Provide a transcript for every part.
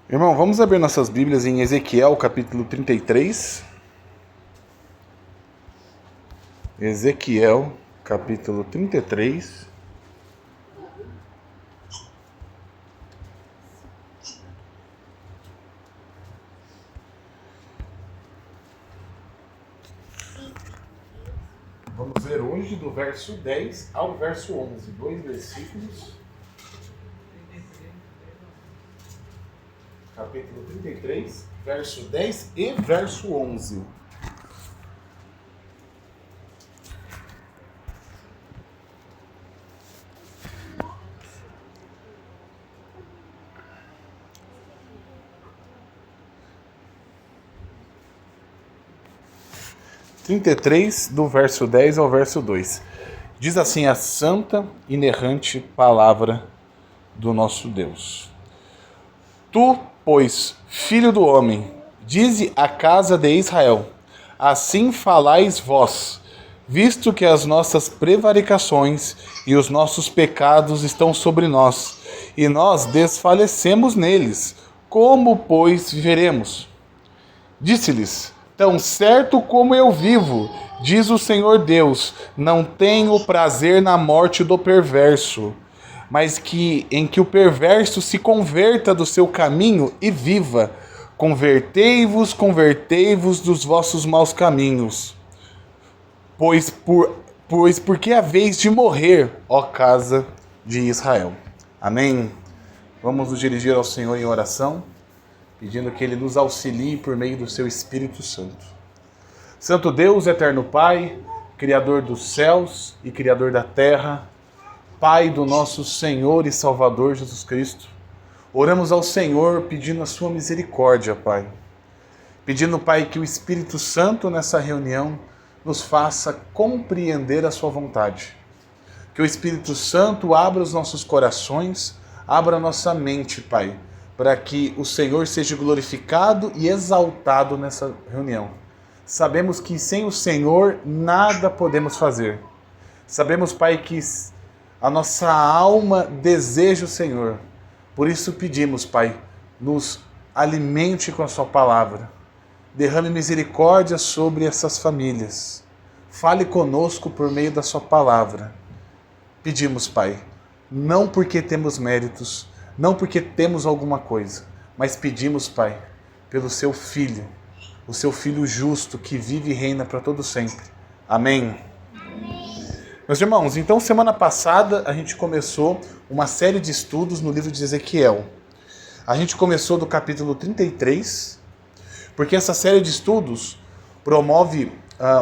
Irmão, vamos abrir nossas Bíblias em Ezequiel, capítulo 33. Ezequiel, capítulo 33. Vamos ver hoje do verso 10 ao verso 11, dois versículos. Capítulo 33, verso 10 e verso 11. Do verso 10 ao verso 2. Diz assim a santa, inerrante palavra do nosso Deus. Tu, pois, filho do homem, dize à casa de Israel: assim falais vós, visto que as nossas prevaricações e os nossos pecados estão sobre nós, e nós desfalecemos neles. Como, pois, viveremos? Disse-lhes: tão certo como eu vivo, diz o Senhor Deus, não tenho prazer na morte do perverso, mas em que o perverso se converta do seu caminho e viva. Convertei-vos, convertei-vos dos vossos maus caminhos. Pois porque a vez de morrer, ó casa de Israel. Amém? Vamos nos dirigir ao Senhor em oração, pedindo que Ele nos auxilie por meio do seu Espírito Santo. Santo Deus, eterno Pai, Criador dos céus e Criador da terra, Pai do nosso Senhor e Salvador Jesus Cristo, oramos ao Senhor pedindo a sua misericórdia, Pai. Pedindo, Pai, que o Espírito Santo nessa reunião nos faça compreender a sua vontade. Que o Espírito Santo abra os nossos corações, abra a nossa mente, Pai, para que o Senhor seja glorificado e exaltado nessa reunião. Sabemos que sem o Senhor nada podemos fazer. Sabemos, Pai, que a nossa alma deseja o Senhor. Por isso pedimos, Pai, nos alimente com a sua palavra. Derrame misericórdia sobre essas famílias. Fale conosco por meio da sua palavra. Pedimos, Pai, não porque temos méritos, não porque temos alguma coisa, mas pedimos, Pai, pelo seu Filho, o seu Filho justo que vive e reina para todo sempre. Amém. Meus irmãos, então semana passada a gente começou uma série de estudos no livro de Ezequiel. A gente começou do capítulo 33, porque essa série de estudos promove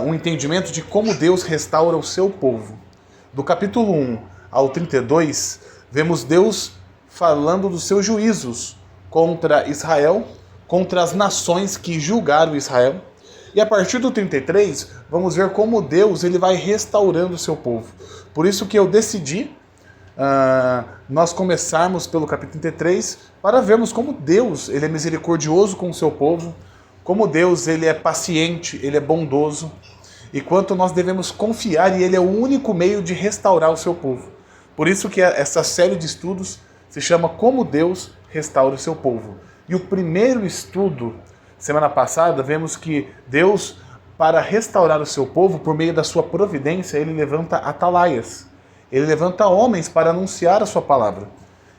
um entendimento de como Deus restaura o seu povo. Do capítulo 1 ao 32, vemos Deus falando dos seus juízos contra Israel, contra as nações que julgaram Israel. E a partir do 33, vamos ver como Deus ele vai restaurando o seu povo. Por isso que eu decidi nós começarmos pelo capítulo 33 para vermos como Deus ele é misericordioso com o seu povo, como Deus ele é paciente, ele é bondoso, e quanto nós devemos confiar, e ele é o único meio de restaurar o seu povo. Por isso que essa série de estudos se chama Como Deus Restaura o Seu Povo. E o primeiro estudo, semana passada, vemos que Deus, para restaurar o seu povo, por meio da sua providência, ele levanta atalaias. Ele levanta homens para anunciar a sua palavra.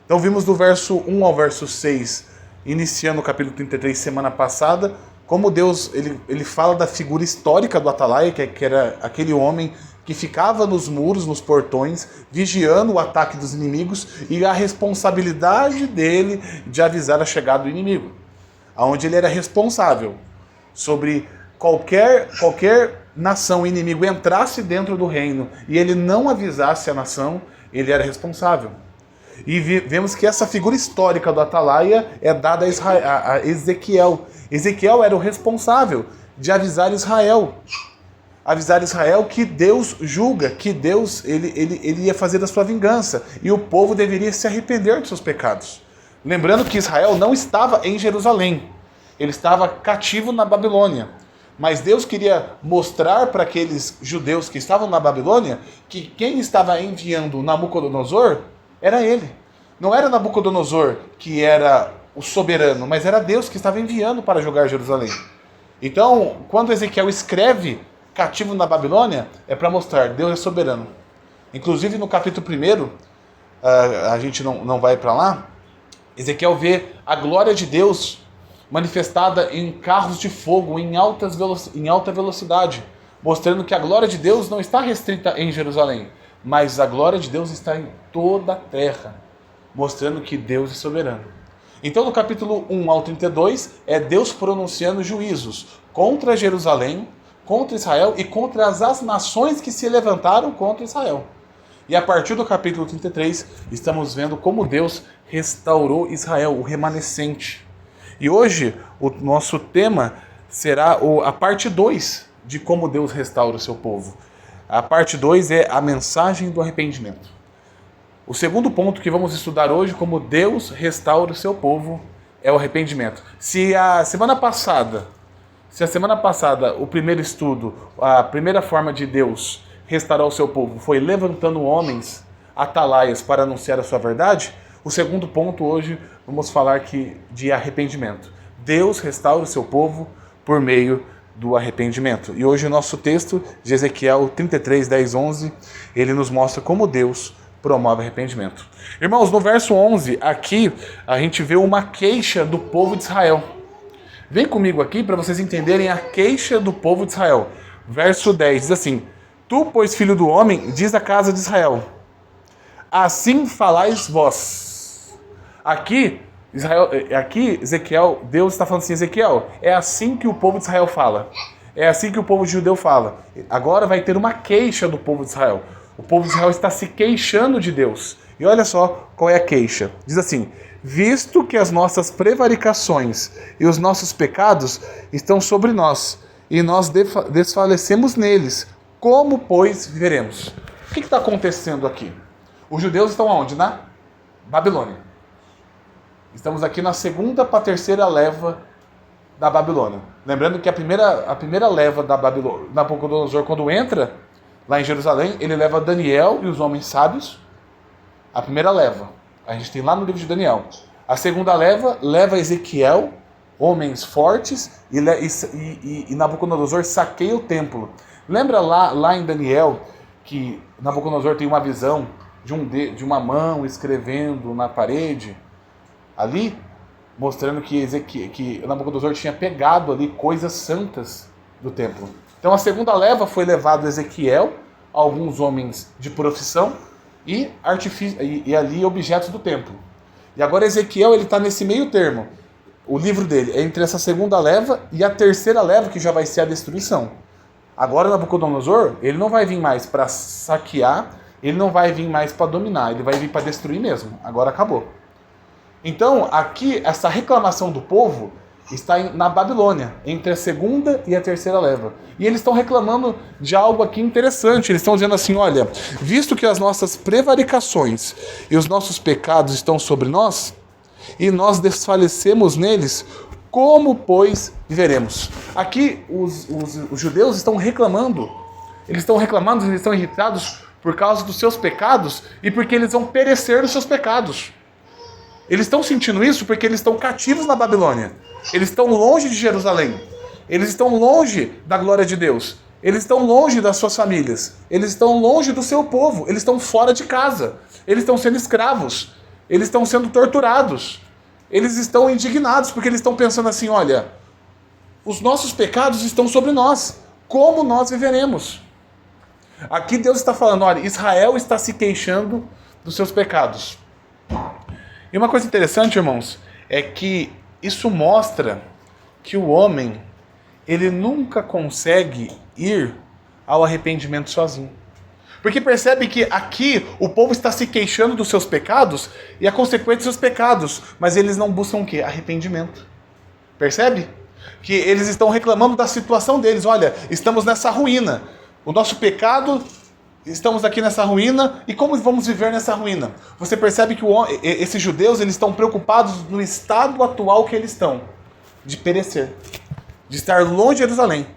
Então vimos do verso 1 ao verso 6, iniciando o capítulo 33, semana passada, como Deus ele fala da figura histórica do atalaia, que era aquele homem que ficava nos muros, nos portões, vigiando o ataque dos inimigos e a responsabilidade dele de avisar a chegada do inimigo. Onde ele era responsável sobre qualquer nação inimigo entrasse dentro do reino e ele não avisasse a nação, ele era responsável. E vemos que essa figura histórica do atalaia é dada a Ezequiel. Ezequiel era o responsável de avisar Israel. Avisar Israel que Deus julga, que Deus ele ia fazer a sua vingança. E o povo deveria se arrepender dos seus pecados. Lembrando que Israel não estava em Jerusalém. Ele estava cativo na Babilônia. Mas Deus queria mostrar para aqueles judeus que estavam na Babilônia que quem estava enviando Nabucodonosor era ele. Não era Nabucodonosor que era o soberano, mas era Deus que estava enviando para julgar Jerusalém. Então, quando Ezequiel escreve cativo na Babilônia, é para mostrar Deus é soberano. Inclusive no capítulo 1, a gente não vai para lá, Ezequiel vê a glória de Deus manifestada em carros de fogo em alta velocidade, mostrando que a glória de Deus não está restrita em Jerusalém, mas a glória de Deus está em toda a terra, mostrando que Deus é soberano. Então, no capítulo 1 ao 32, é Deus pronunciando juízos contra Jerusalém, contra Israel e contra as nações que se levantaram contra Israel. E a partir do capítulo 33, estamos vendo como Deus restaurou Israel, o remanescente. E hoje, o nosso tema será a parte 2 de como Deus restaura o seu povo. A parte 2 é a mensagem do arrependimento. O segundo ponto que vamos estudar hoje, como Deus restaura o seu povo, é o arrependimento. Se a semana passada, o primeiro estudo, a primeira forma de Deus restaurar o seu povo foi levantando homens, atalaias, para anunciar a sua verdade, o segundo ponto hoje vamos falar de arrependimento. Deus restaura o seu povo por meio do arrependimento. E hoje o nosso texto de Ezequiel 33, 10, 11, ele nos mostra como Deus promove arrependimento. Irmãos, no verso 11, aqui a gente vê uma queixa do povo de Israel. Vem comigo aqui para vocês entenderem a queixa do povo de Israel. Verso 10 diz assim: Tu, pois, filho do homem, diz à casa de Israel, assim falais vós. Aqui, Ezequiel, Deus está falando assim, Ezequiel, é assim que o povo de Israel fala. É assim que o povo judeu fala. Agora vai ter uma queixa do povo de Israel. O povo de Israel está se queixando de Deus. E olha só qual é a queixa. Diz assim: visto que as nossas prevaricações e os nossos pecados estão sobre nós, e nós desfalecemos neles, como, pois, viveremos? O que está acontecendo aqui? Os judeus estão aonde? Na Babilônia. Estamos aqui na segunda para a terceira leva da Babilônia. Lembrando que a primeira leva da Babilônia, Nabucodonosor, quando entra lá em Jerusalém, ele leva Daniel e os homens sábios. A primeira leva, a gente tem lá no livro de Daniel. A segunda leva Ezequiel, homens fortes, e Nabucodonosor saqueia o templo. Lembra lá em Daniel que Nabucodonosor tem uma visão de uma mão escrevendo na parede? Ali, mostrando que Nabucodonosor tinha pegado ali coisas santas do templo. Então a segunda leva foi levado Ezequiel, alguns homens de profissão e ali objetos do templo. E agora Ezequiel está nesse meio termo. O livro dele é entre essa segunda leva e a terceira leva, que já vai ser a destruição. Agora Nabucodonosor, ele não vai vir mais para saquear, ele não vai vir mais para dominar, ele vai vir para destruir mesmo. Agora acabou. Então, aqui, essa reclamação do povo está na Babilônia, entre a segunda e a terceira leva. E eles estão reclamando de algo aqui interessante. Eles estão dizendo assim, olha, visto que as nossas prevaricações e os nossos pecados estão sobre nós, e nós desfalecemos neles, como, pois, viveremos? Aqui, os judeus estão reclamando. Eles estão irritados por causa dos seus pecados e porque eles vão perecer dos seus pecados. Eles estão sentindo isso porque eles estão cativos na Babilônia. Eles estão longe de Jerusalém. Eles estão longe da glória de Deus. Eles estão longe das suas famílias. Eles estão longe do seu povo. Eles estão fora de casa. Eles estão sendo escravos. Eles estão sendo torturados. Eles estão indignados porque eles estão pensando assim, olha, os nossos pecados estão sobre nós. Como nós viveremos? Aqui Deus está falando, olha, Israel está se queixando dos seus pecados. E uma coisa interessante, irmãos, é que isso mostra que o homem, ele nunca consegue ir ao arrependimento sozinho. Porque percebe que aqui o povo está se queixando dos seus pecados e a consequência dos seus pecados, mas eles não buscam o quê? Arrependimento. Percebe? Que eles estão reclamando da situação deles. Olha, estamos nessa ruína. O nosso pecado... Estamos aqui nessa ruína, e como vamos viver nessa ruína? Você percebe que esses judeus eles estão preocupados no estado atual que eles estão, de perecer, de estar longe de Jerusalém.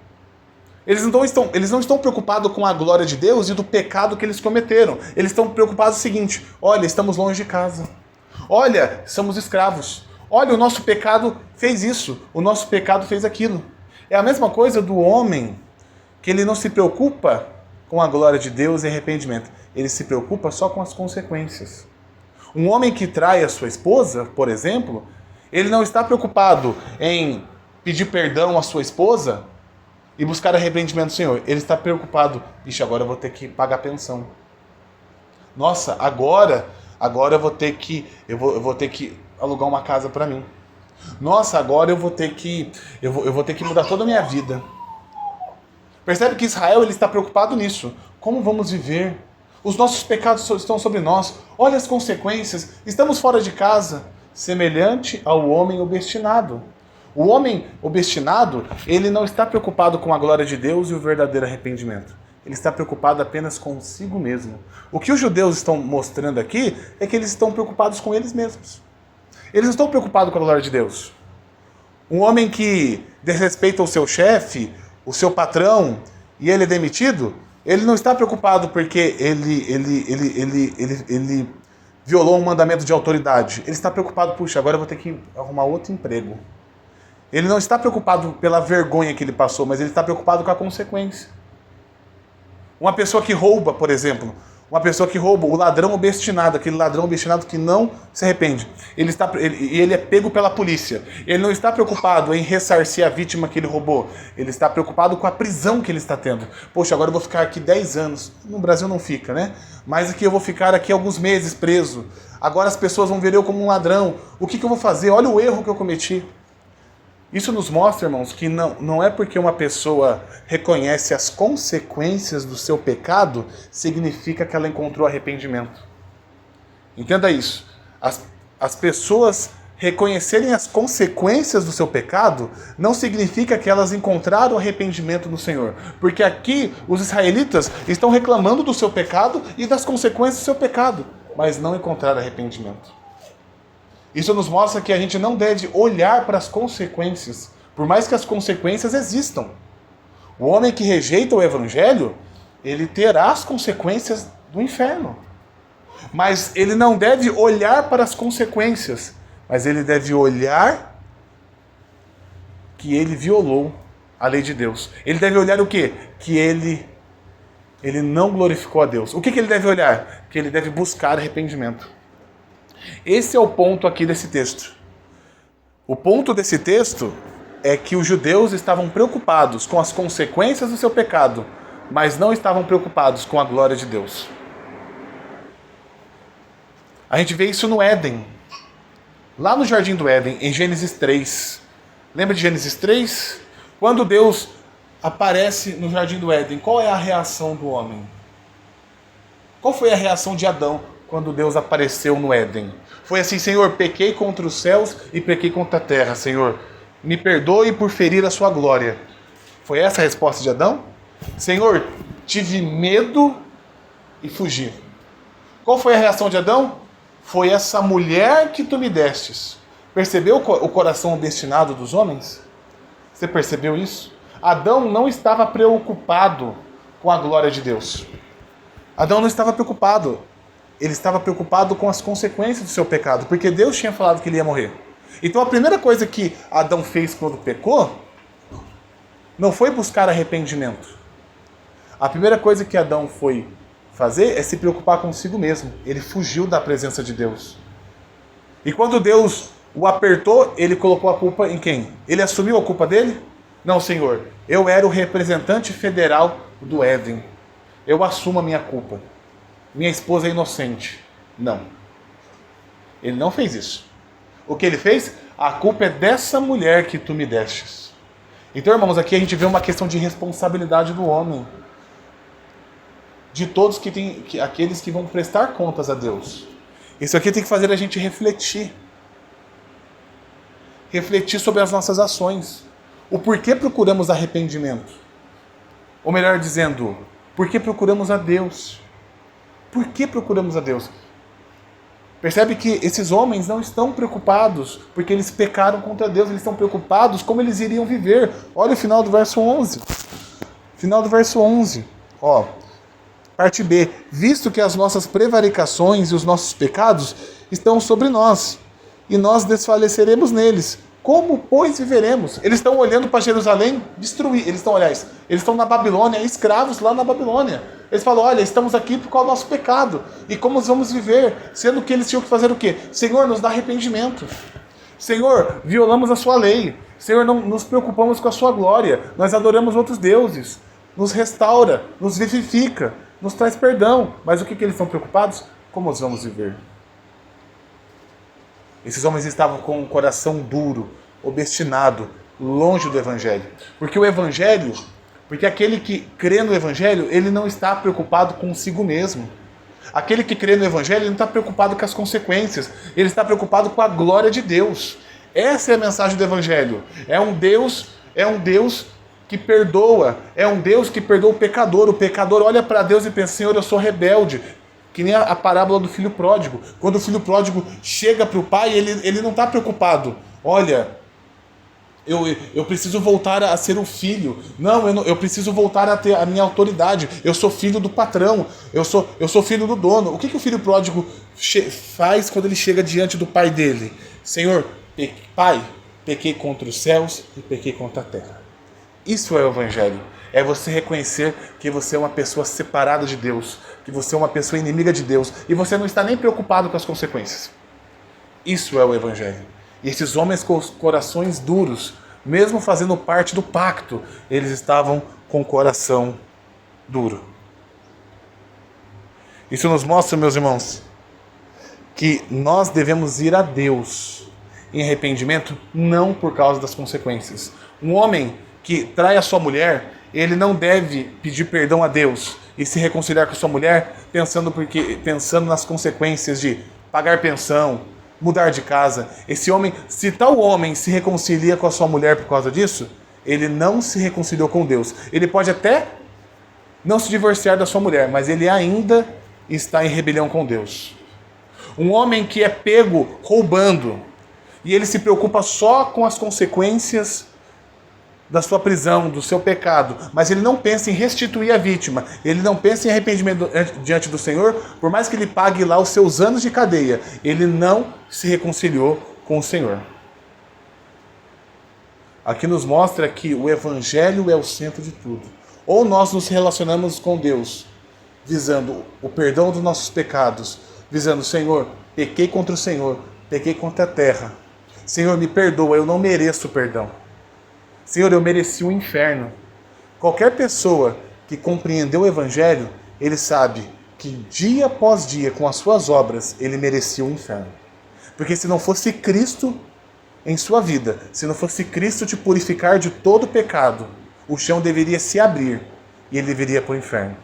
Eles não estão preocupados com a glória de Deus e do pecado que eles cometeram. Eles estão preocupados com o seguinte, olha, estamos longe de casa. Olha, somos escravos. Olha, o nosso pecado fez isso, o nosso pecado fez aquilo. É a mesma coisa do homem, que ele não se preocupa com a glória de Deus e arrependimento. Ele se preocupa só com as consequências. Um homem que trai a sua esposa, por exemplo, ele não está preocupado em pedir perdão à sua esposa e buscar arrependimento do Senhor. Ele está preocupado, ixi, agora eu vou ter que pagar pensão. Nossa, agora eu vou ter que alugar uma casa para mim. Nossa, agora eu vou ter que mudar toda a minha vida. Percebe que Israel ele está preocupado nisso. Como vamos viver? Os nossos pecados estão sobre nós. Olha as consequências. Estamos fora de casa. Semelhante ao homem obstinado. O homem obstinado, ele não está preocupado com a glória de Deus e o verdadeiro arrependimento. Ele está preocupado apenas consigo mesmo. O que os judeus estão mostrando aqui é que eles estão preocupados com eles mesmos. Eles não estão preocupados com a glória de Deus. Um homem que desrespeita o seu chefe, o seu patrão, e ele é demitido, ele não está preocupado porque ele violou um mandamento de autoridade. Ele está preocupado, puxa, agora eu vou ter que arrumar outro emprego. Ele não está preocupado pela vergonha que ele passou, mas ele está preocupado com a consequência. Uma pessoa que rouba, por exemplo, o ladrão obstinado, aquele ladrão obstinado que não se arrepende. Ele é pego pela polícia. Ele não está preocupado em ressarcir a vítima que ele roubou. Ele está preocupado com a prisão que ele está tendo. Poxa, agora eu vou ficar aqui 10 anos. No Brasil não fica, né? Mas aqui eu vou ficar aqui alguns meses preso. Agora as pessoas vão ver eu como um ladrão. O que eu vou fazer? Olha o erro que eu cometi. Isso nos mostra, irmãos, que não é porque uma pessoa reconhece as consequências do seu pecado, significa que ela encontrou arrependimento. Entenda isso. As pessoas reconhecerem as consequências do seu pecado, não significa que elas encontraram arrependimento no Senhor. Porque aqui os israelitas estão reclamando do seu pecado e das consequências do seu pecado, mas não encontraram arrependimento. Isso nos mostra que a gente não deve olhar para as consequências, por mais que as consequências existam. O homem que rejeita o evangelho, ele terá as consequências do inferno. Mas ele não deve olhar para as consequências, mas ele deve olhar que ele violou a lei de Deus. Ele deve olhar o quê? Que ele não glorificou a Deus. O que ele deve olhar? Que ele deve buscar arrependimento. Esse é o ponto aqui desse texto. O ponto desse texto é que os judeus estavam preocupados com as consequências do seu pecado, mas não estavam preocupados com a glória de Deus. A gente vê isso no Éden. Lá no Jardim do Éden, em Gênesis 3. Lembra de Gênesis 3? Quando Deus aparece no Jardim do Éden, qual é a reação do homem? Qual foi a reação de Adão quando Deus apareceu no Éden? Foi assim: Senhor, pequei contra os céus e pequei contra a terra. Senhor, me perdoe por ferir a sua glória. Foi essa a resposta de Adão? Senhor, tive medo e fugi. Qual foi a reação de Adão? Foi essa mulher que tu me destes. Percebeu o coração obstinado dos homens? Você percebeu isso? Adão não estava preocupado com a glória de Deus. Adão não estava preocupado. Ele estava preocupado com as consequências do seu pecado, porque Deus tinha falado que ele ia morrer. Então a primeira coisa que Adão fez quando pecou, não foi buscar arrependimento. A primeira coisa que Adão foi fazer é se preocupar consigo mesmo. Ele fugiu da presença de Deus. E quando Deus o apertou, ele colocou a culpa em quem? Ele assumiu a culpa dele? Não, Senhor, eu era o representante federal do Éden. Eu assumo a minha culpa. Minha esposa é inocente. Não. Ele não fez isso. O que ele fez? A culpa é dessa mulher que tu me destes. Então, irmãos, aqui a gente vê uma questão de responsabilidade do homem. De todos aqueles que vão prestar contas a Deus. Isso aqui tem que fazer a gente refletir. Refletir sobre as nossas ações. O porquê procuramos arrependimento. Ou melhor dizendo, por que procuramos a Deus? Por que procuramos a Deus? Percebe que esses homens não estão preocupados porque eles pecaram contra Deus, eles estão preocupados como eles iriam viver. Olha o final do verso 11. Final do verso 11. Ó, parte B. Visto que as nossas prevaricações e os nossos pecados estão sobre nós, e nós desfaleceremos neles. Como, pois, viveremos? Eles estão olhando para Jerusalém destruir. Eles estão na Babilônia, escravos lá na Babilônia. Eles falam, olha, estamos aqui por causa do nosso pecado. E como vamos viver? Sendo que eles tinham que fazer o quê? Senhor, nos dá arrependimento. Senhor, violamos a sua lei. Senhor, não nos preocupamos com a sua glória. Nós adoramos outros deuses. Nos restaura, nos vivifica, nos traz perdão. Mas o que eles estão preocupados? Como nós vamos viver? Esses homens estavam com um coração duro, obstinado, longe do Evangelho. Porque aquele que crê no Evangelho, ele não está preocupado consigo mesmo. Aquele que crê no Evangelho, ele não está preocupado com as consequências. Ele está preocupado com a glória de Deus. Essa é a mensagem do Evangelho. É um Deus que perdoa. É um Deus que perdoa o pecador. O pecador olha para Deus e pensa, Senhor, eu sou rebelde. Que nem a parábola do filho pródigo. Quando o filho pródigo chega para o pai, ele não está preocupado. Olha, eu preciso voltar a ser o filho. Não, eu preciso voltar a ter a minha autoridade. Eu sou filho do patrão. Eu sou filho do dono. O que o filho pródigo faz quando ele chega diante do pai dele? Senhor, pai, pequei contra os céus e pequei contra a terra. Isso é o Evangelho. É você reconhecer que você é uma pessoa separada de Deus, que você é uma pessoa inimiga de Deus, e você não está nem preocupado com as consequências. Isso é o Evangelho. E esses homens com os corações duros, mesmo fazendo parte do pacto, eles estavam com o coração duro. Isso nos mostra, meus irmãos, que nós devemos ir a Deus em arrependimento, não por causa das consequências. Um homem que trai a sua mulher, ele não deve pedir perdão a Deus e se reconciliar com sua mulher pensando nas consequências de pagar pensão, mudar de casa. Se tal homem se reconcilia com a sua mulher por causa disso, ele não se reconciliou com Deus. Ele pode até não se divorciar da sua mulher, mas ele ainda está em rebelião com Deus. Um homem que é pego roubando e ele se preocupa só com as consequências da sua prisão, do seu pecado, mas ele não pensa em restituir a vítima, ele não pensa em arrependimento diante do Senhor, por mais que ele pague lá os seus anos de cadeia, ele não se reconciliou com o Senhor. Aqui nos mostra que o Evangelho é o centro de tudo. Ou nós nos relacionamos com Deus, visando o perdão dos nossos pecados, visando, Senhor, pequei contra o Senhor, pequei contra a terra. Senhor, me perdoa, eu não mereço perdão. Senhor, eu mereci o inferno. Qualquer pessoa que compreendeu o Evangelho, ele sabe que dia após dia, com as suas obras, ele merecia o inferno. Porque se não fosse Cristo em sua vida, se não fosse Cristo te purificar de todo pecado, o chão deveria se abrir e ele deveria ir para o inferno.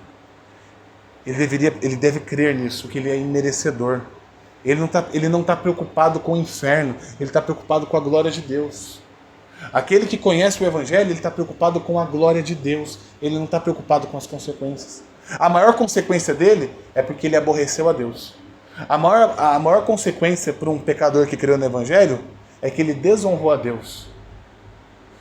Ele deve crer nisso, que ele é imerecedor. Ele não está preocupado com o inferno, ele está preocupado com a glória de Deus. Aquele que conhece o Evangelho, ele está preocupado com a glória de Deus. Ele não está preocupado com as consequências. A maior consequência dele é porque ele aborreceu a Deus. A maior consequência para um pecador que creu no Evangelho é que ele desonrou a Deus.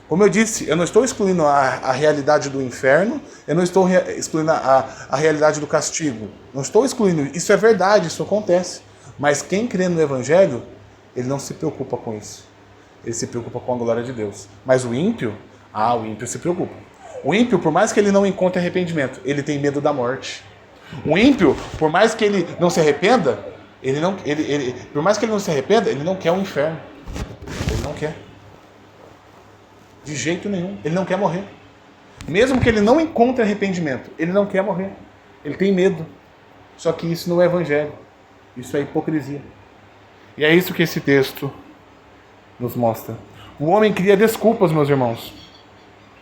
Como eu disse, eu não estou excluindo a realidade do inferno, eu não estou excluindo a realidade do castigo. Não estou excluindo. Isso é verdade, isso acontece. Mas quem crê no Evangelho, ele não se preocupa com isso. Ele se preocupa com a glória de Deus. Mas o ímpio se preocupa. O ímpio, por mais que ele não encontre arrependimento, ele tem medo da morte. O ímpio, por mais que ele não se arrependa, ele não quer o inferno. Ele não quer. De jeito nenhum. Ele não quer morrer. Mesmo que ele não encontre arrependimento, ele não quer morrer. Ele tem medo. Só que isso não é evangelho. Isso é hipocrisia. E é isso que esse texto nos mostra. O homem cria desculpas, meus irmãos.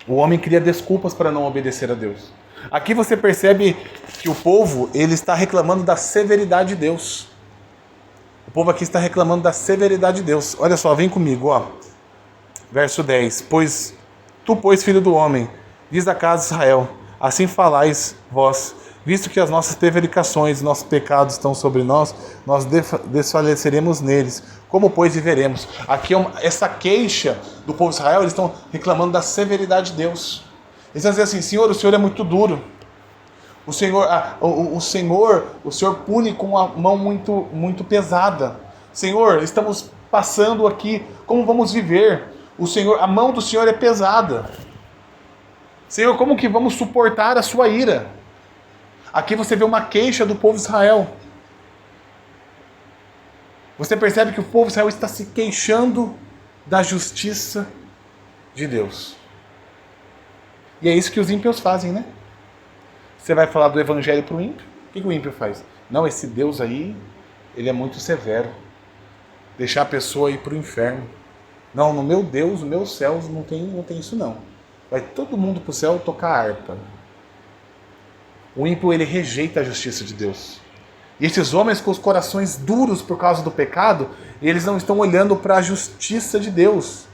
O homem cria desculpas para não obedecer a Deus. Aqui você percebe que o povo, ele está reclamando da severidade de Deus. O povo aqui está reclamando da severidade de Deus. Olha só, vem comigo, ó. Verso 10. Pois tu, filho do homem, diz a casa de Israel, assim falais vós, visto que as nossas prevaricações, nossos pecados estão sobre nós, nós desfaleceremos neles. Como, pois, viveremos? Aqui essa queixa do povo de Israel, eles estão reclamando da severidade de Deus. Eles estão dizendo assim, Senhor, o Senhor é muito duro. O Senhor pune com uma mão muito, muito pesada. Senhor, estamos passando aqui? Como vamos viver? O Senhor, a mão do Senhor é pesada. Senhor, como que vamos suportar a sua ira? Aqui você vê uma queixa do povo de Israel. Você percebe que o povo de Israel está se queixando da justiça de Deus. E é isso que os ímpios fazem, né? Você vai falar do evangelho para o ímpio? O que o ímpio faz? Não, esse Deus aí, ele é muito severo. Deixar a pessoa ir para o inferno. Não, no meu Deus, no meu céu, não tem isso não. Vai todo mundo para o céu tocar harpa. O ímpio, ele rejeita a justiça de Deus. E esses homens com os corações duros por causa do pecado, eles não estão olhando para a justiça de Deus,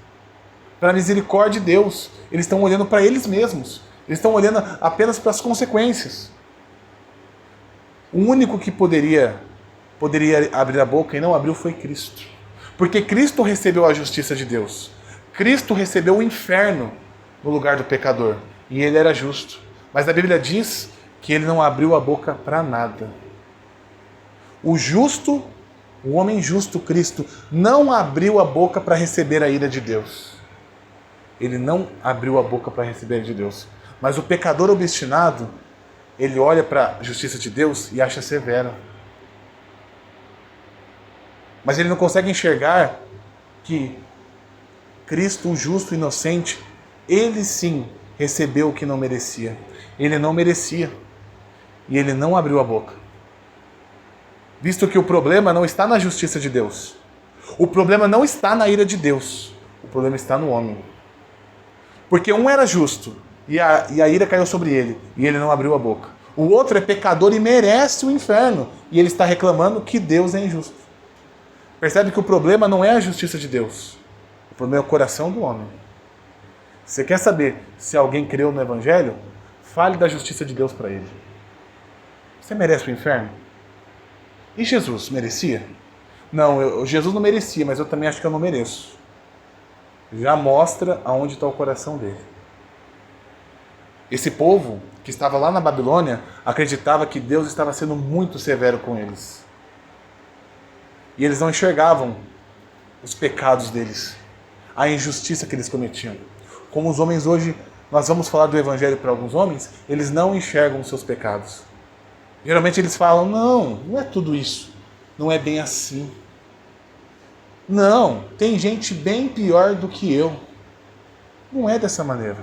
para a misericórdia de Deus. Eles estão olhando para eles mesmos. Eles estão olhando apenas para as consequências. O único que poderia abrir a boca e não abriu foi Cristo. Porque Cristo recebeu a justiça de Deus. Cristo recebeu o inferno no lugar do pecador. E ele era justo. Mas a Bíblia diz que ele não abriu a boca para nada. O justo, o homem justo, Cristo, não abriu a boca para receber a ira de Deus. Ele não abriu a boca para receber a ira de Deus. Mas o pecador obstinado, ele olha para a justiça de Deus e acha severa. Mas ele não consegue enxergar que Cristo, o justo e inocente, ele sim recebeu o que não merecia. Ele não merecia. E ele não abriu a boca. Visto que o problema não está na justiça de Deus. O problema não está na ira de Deus. O problema está no homem. Porque um era justo e a ira caiu sobre ele e ele não abriu a boca. O outro é pecador e merece o inferno e ele está reclamando que Deus é injusto. Percebe que o problema não é a justiça de Deus. O problema é o coração do homem. Você quer saber se alguém creu no Evangelho? Fale da justiça de Deus para ele. Você merece o inferno? E Jesus merecia? Não, Jesus não merecia, mas eu também acho que eu não mereço. Já mostra aonde está o coração dele. Esse povo que estava lá na Babilônia acreditava que Deus estava sendo muito severo com eles. E eles não enxergavam os pecados deles, a injustiça que eles cometiam. Como os homens hoje, nós vamos falar do Evangelho para alguns homens, eles não enxergam os seus pecados. Geralmente eles falam, não é tudo isso. Não é bem assim. Não, tem gente bem pior do que eu. Não é dessa maneira.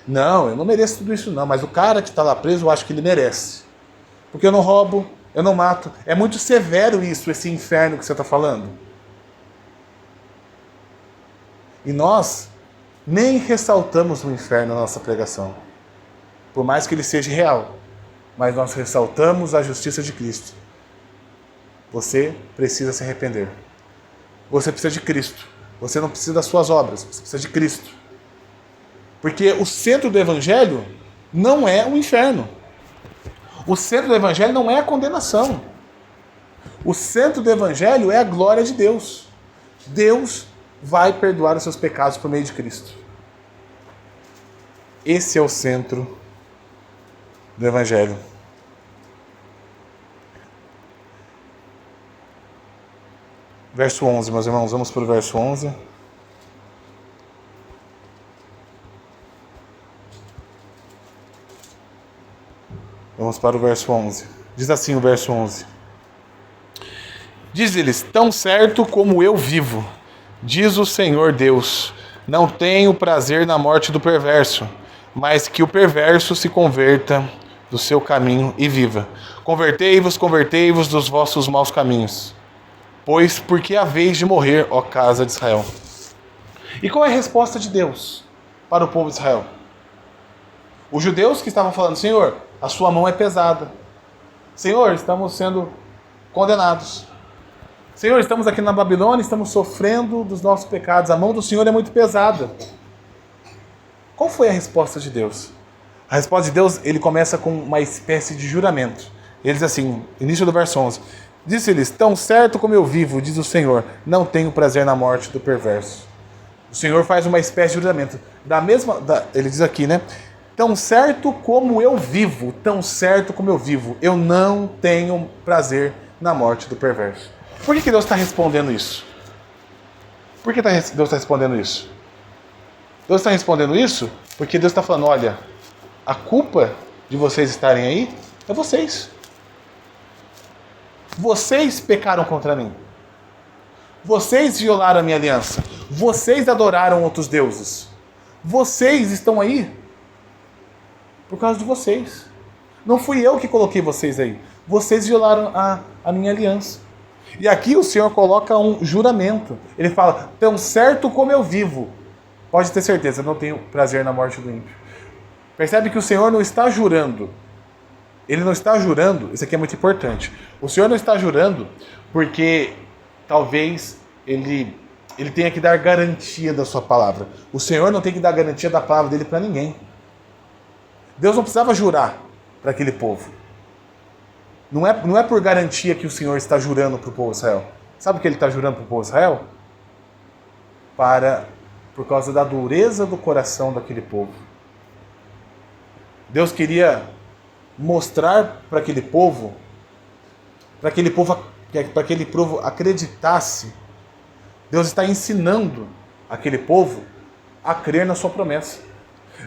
Não, eu não mereço tudo isso não, mas o cara que está lá preso, eu acho que ele merece. Porque eu não roubo, eu não mato. É muito severo isso, esse inferno que você está falando. E nós nem ressaltamos o inferno na nossa pregação. Por mais que ele seja real. Mas nós ressaltamos a justiça de Cristo. Você precisa se arrepender. Você precisa de Cristo. Você não precisa das suas obras. Você precisa de Cristo. Porque o centro do Evangelho não é o inferno. O centro do Evangelho não é a condenação. O centro do Evangelho é a glória de Deus. Deus vai perdoar os seus pecados por meio de Cristo. Esse é o centro do Evangelho. Verso 11, meus irmãos, vamos para o verso 11. Vamos para o verso 11. Diz assim o verso 11. Diz-lhes, tão certo como eu vivo, diz o Senhor Deus, não tenho prazer na morte do perverso, mas que o perverso se converta do seu caminho e viva. Convertei-vos dos vossos maus caminhos, pois porque a vez de morrer, ó casa de Israel. E qual é a resposta de Deus para o povo de Israel? Os judeus que estavam falando, Senhor, a sua mão é pesada. Senhor, estamos sendo condenados. Senhor, estamos aqui na Babilônia, estamos sofrendo dos nossos pecados. A mão do Senhor é muito pesada. Qual foi a resposta de Deus? A resposta de Deus, ele começa com uma espécie de juramento. Ele diz assim, início do verso 11. Disse-lhes, tão certo como eu vivo, diz o Senhor, não tenho prazer na morte do perverso. O Senhor faz uma espécie de juramento. Ele diz aqui, né? Tão certo como eu vivo, eu não tenho prazer na morte do perverso. Por que Deus está respondendo isso? Por que Deus está respondendo isso? Deus está respondendo isso porque Deus está falando, olha, a culpa de vocês estarem aí é vocês. Vocês pecaram contra mim. Vocês violaram a minha aliança. Vocês adoraram outros deuses. Vocês estão aí por causa de vocês. Não fui eu que coloquei vocês aí. Vocês violaram a minha aliança. E aqui o Senhor coloca um juramento. Ele fala, tão certo como eu vivo. Pode ter certeza, eu não tenho prazer na morte do ímpio. Percebe que o Senhor não está jurando. Ele não está jurando, isso aqui é muito importante. O Senhor não está jurando porque talvez ele tenha que dar garantia da sua palavra. O Senhor não tem que dar garantia da palavra dele para ninguém. Deus não precisava jurar para aquele povo. Não é por garantia que o Senhor está jurando para o povo de Israel. Sabe o que ele está jurando para o povo de Israel? Por causa da dureza do coração daquele povo. Deus queria mostrar para aquele povo acreditasse. Deus está ensinando aquele povo a crer na sua promessa.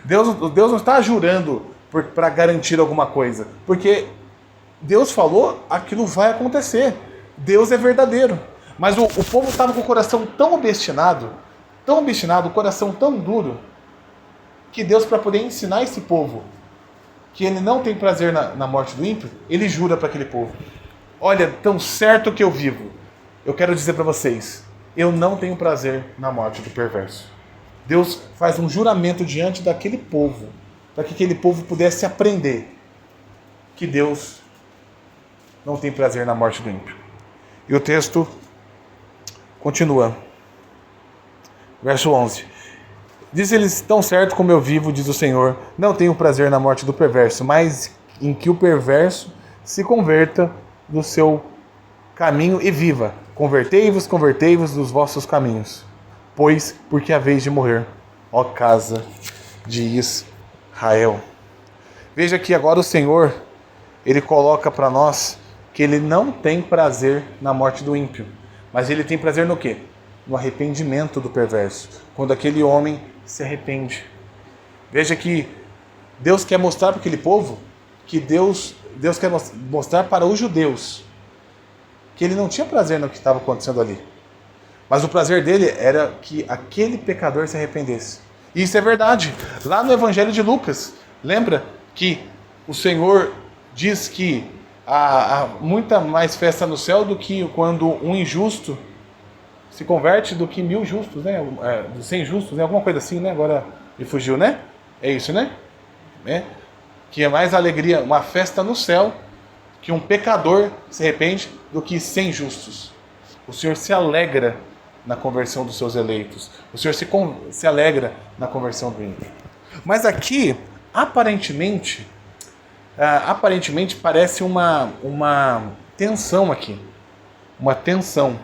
Deus não está jurando para garantir alguma coisa, porque Deus falou, aquilo vai acontecer. Deus é verdadeiro. Mas o povo estava com o coração tão obstinado, o coração tão duro, que Deus, para poder ensinar esse povo que ele não tem prazer na morte do ímpio, ele jura para aquele povo. Olha, tão certo que eu vivo, eu quero dizer para vocês, eu não tenho prazer na morte do perverso. Deus faz um juramento diante daquele povo, para que aquele povo pudesse aprender que Deus não tem prazer na morte do ímpio. E o texto continua. Verso 11. Diz eles, tão certo como eu vivo, diz o Senhor, não tenho prazer na morte do perverso, mas em que o perverso se converta do seu caminho e viva. Convertei-vos dos vossos caminhos, pois porque é a vez de morrer, ó casa de Israel. Veja que agora o Senhor, ele coloca para nós que ele não tem prazer na morte do ímpio, mas ele tem prazer no quê? No arrependimento do perverso, quando aquele homem se arrepende. Veja que Deus quer mostrar para aquele povo, que Deus quer mostrar para os judeus, que ele não tinha prazer no que estava acontecendo ali. Mas o prazer dele era que aquele pecador se arrependesse. E isso é verdade. Lá no Evangelho de Lucas, lembra que o Senhor diz que há muita mais festa no céu do que quando um injusto se converte do que 1000 justos, né? 100 justos, né? Alguma coisa assim, né? Agora me fugiu, né? É isso, né? Que é mais alegria, uma festa no céu, que um pecador se arrepende do que 100 justos. O Senhor se alegra na conversão dos seus eleitos. O Senhor se alegra na conversão do ímpio. Mas aqui, aparentemente parece uma tensão aqui. Uma tensão.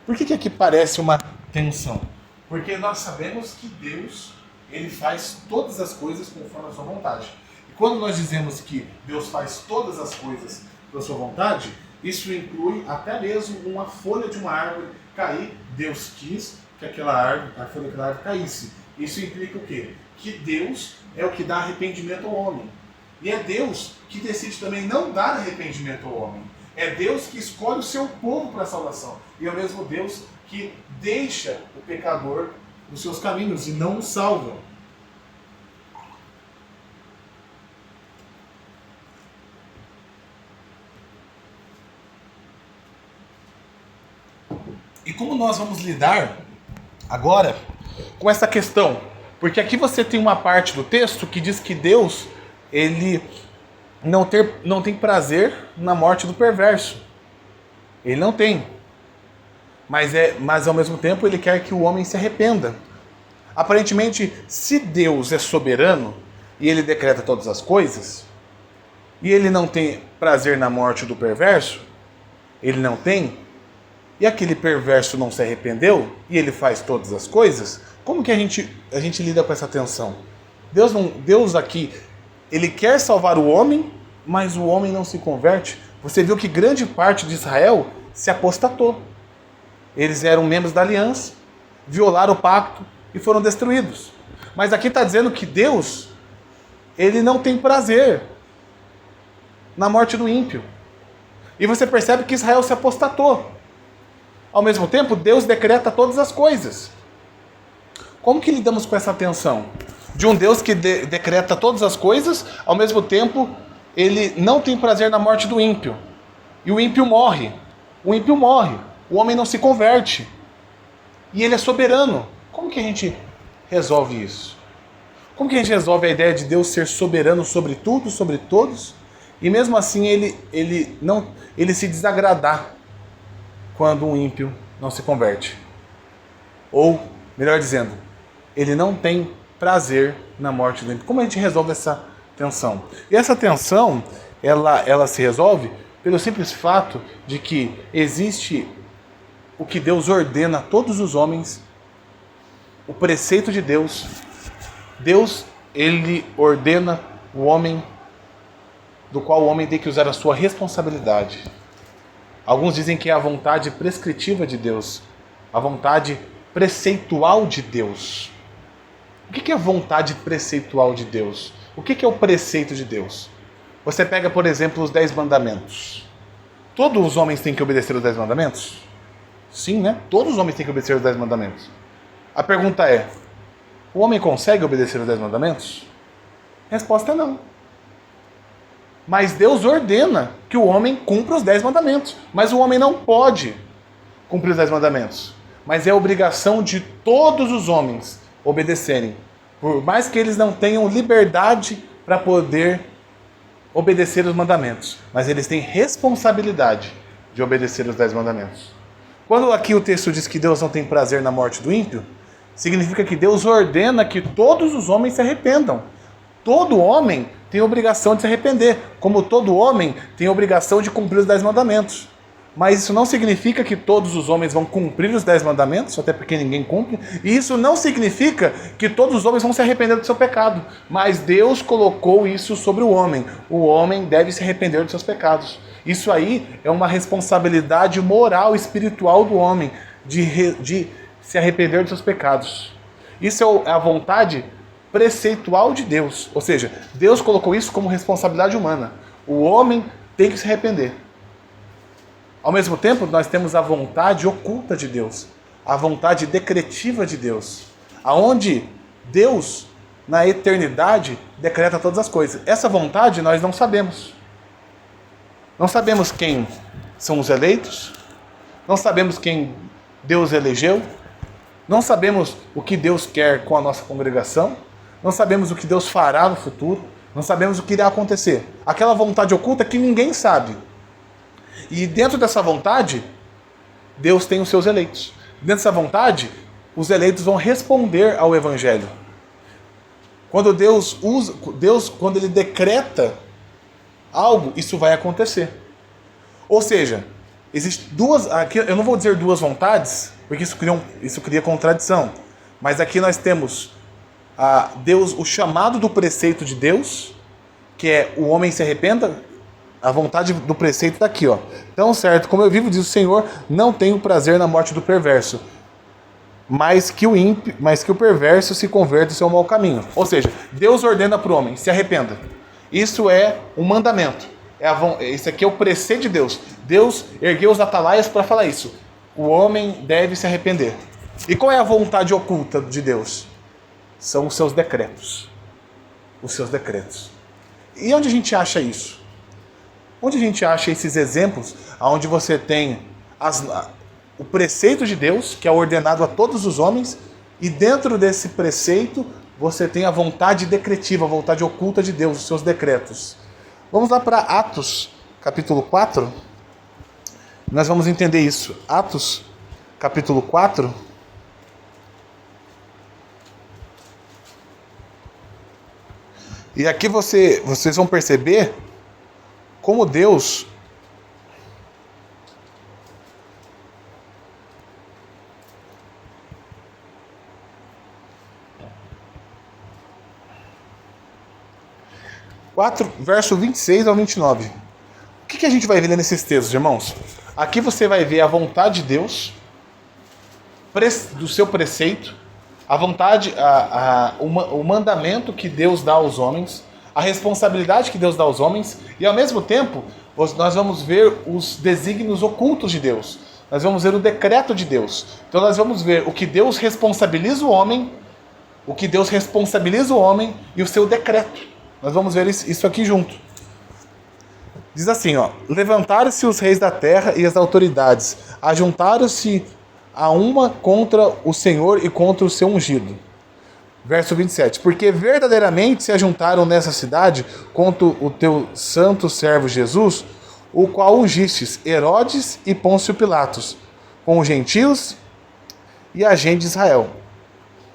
Por que aqui parece uma tensão? Porque nós sabemos que Deus, ele faz todas as coisas conforme a sua vontade. E quando nós dizemos que Deus faz todas as coisas pela sua vontade, isso inclui até mesmo uma folha de uma árvore cair. Deus quis que a folha daquela árvore caísse. Isso implica o quê? Que Deus é o que dá arrependimento ao homem. E é Deus que decide também não dar arrependimento ao homem. É Deus que escolhe o seu povo para a salvação. E é o mesmo Deus que deixa o pecador nos seus caminhos e não o salva. E como nós vamos lidar agora com essa questão? Porque aqui você tem uma parte do texto que diz que Deus, ele não tem prazer na morte do perverso. Ele não tem. Mas ao mesmo tempo ele quer que o homem se arrependa. Aparentemente, se Deus é soberano e ele decreta todas as coisas, e ele não tem prazer na morte do perverso, ele não tem, e aquele perverso não se arrependeu, e ele faz todas as coisas, como que a gente lida com essa tensão? Deus aqui, ele quer salvar o homem, mas o homem não se converte. Você viu que grande parte de Israel se apostatou. Eles eram membros da aliança, violaram o pacto e foram destruídos. Mas aqui está dizendo que Deus, ele não tem prazer na morte do ímpio. E você percebe que Israel se apostatou. Ao mesmo tempo, Deus decreta todas as coisas. Como que lidamos com essa tensão? De um Deus que decreta todas as coisas, ao mesmo tempo, ele não tem prazer na morte do ímpio. E o ímpio morre. O ímpio morre. O homem não se converte. E ele é soberano. Como que a gente resolve isso? Como que a gente resolve a ideia de Deus ser soberano sobre tudo, sobre todos, e mesmo assim ele se desagradar quando um ímpio não se converte? Ou, melhor dizendo, ele não tem prazer na morte do ímpio. Como a gente resolve essa tensão? E essa tensão, ela se resolve pelo simples fato de que existe o que Deus ordena a todos os homens, o preceito de Deus. Deus, ele ordena o homem, do qual o homem tem que usar a sua responsabilidade. Alguns dizem que é a vontade prescritiva de Deus, a vontade preceitual de Deus. O que é a vontade preceitual de Deus? O que é o preceito de Deus? Você pega, por exemplo, os 10 mandamentos. Todos os homens têm que obedecer os 10 mandamentos? Sim, né? Todos os homens têm que obedecer os 10 mandamentos. A pergunta é: o homem consegue obedecer os 10 mandamentos? Resposta é não. Mas Deus ordena que o homem cumpra os 10 mandamentos. Mas o homem não pode cumprir os 10 mandamentos. Mas é obrigação de todos os homens obedecerem. Por mais que eles não tenham liberdade para poder obedecer os mandamentos. Mas eles têm responsabilidade de obedecer os 10 mandamentos. Quando aqui o texto diz que Deus não tem prazer na morte do ímpio, significa que Deus ordena que todos os homens se arrependam. Todo homem tem obrigação de se arrepender, como todo homem tem obrigação de cumprir os 10 mandamentos. Mas isso não significa que todos os homens vão cumprir os 10 mandamentos, até porque ninguém cumpre. E isso não significa que todos os homens vão se arrepender do seu pecado. Mas Deus colocou isso sobre o homem. O homem deve se arrepender dos seus pecados. Isso aí é uma responsabilidade moral e espiritual do homem, de se arrepender dos seus pecados. Isso é a vontade preceitual de Deus. Ou seja, Deus colocou isso como responsabilidade humana. O homem tem que se arrepender. Ao mesmo tempo, nós temos a vontade oculta de Deus, a vontade decretiva de Deus, aonde Deus, na eternidade, decreta todas as coisas. Essa vontade nós não sabemos. Não sabemos quem são os eleitos, não sabemos quem Deus elegeu, não sabemos o que Deus quer com a nossa congregação, não sabemos o que Deus fará no futuro, não sabemos o que irá acontecer. Aquela vontade oculta que ninguém sabe. E dentro dessa vontade, Deus tem os seus eleitos. Dentro dessa vontade, os eleitos vão responder ao Evangelho. Quando Deus quando ele decreta algo, isso vai acontecer. Ou seja, existem duas, aqui eu não vou dizer duas vontades, porque isso cria contradição. Mas aqui nós temos Deus, o chamado do preceito de Deus, que é o homem se arrependa. A vontade do preceito está aqui, ó. Tão certo como eu vivo, diz o Senhor, não tenho prazer na morte do perverso, mas que o perverso se converta do seu mau caminho. Ou seja, Deus ordena para o homem, se arrependa. Isso é um mandamento. Isso aqui é o preceito de Deus. Deus ergueu os atalaias para falar isso. O homem deve se arrepender. E qual é a vontade oculta de Deus? São os seus decretos. Os seus decretos. E onde a gente acha isso? Onde a gente acha esses exemplos onde você tem o preceito de Deus, que é ordenado a todos os homens, e dentro desse preceito você tem a vontade decretiva, a vontade oculta de Deus, os seus decretos. Vamos lá para Atos, capítulo 4. Nós vamos entender isso. Atos, capítulo 4. E aqui vocês vão perceber como Deus verso 26 ao 29. O que a gente vai ver nesses textos, irmãos? Aqui você vai ver a vontade de Deus, do seu preceito, a vontade, o mandamento que Deus dá aos homens, a responsabilidade que Deus dá aos homens, e ao mesmo tempo nós vamos ver os desígnios ocultos de Deus. Nós vamos ver o decreto de Deus. Então nós vamos ver o que Deus responsabiliza o homem, e o seu decreto. Nós vamos ver isso aqui junto. Diz assim, ó: levantaram-se os reis da terra e as autoridades, ajuntaram-se a uma contra o Senhor e contra o seu ungido. Verso 27. Porque verdadeiramente se ajuntaram nessa cidade contra o teu santo servo Jesus, o qual ungistes, Herodes e Pôncio Pilatos, com os gentios e a gente de Israel.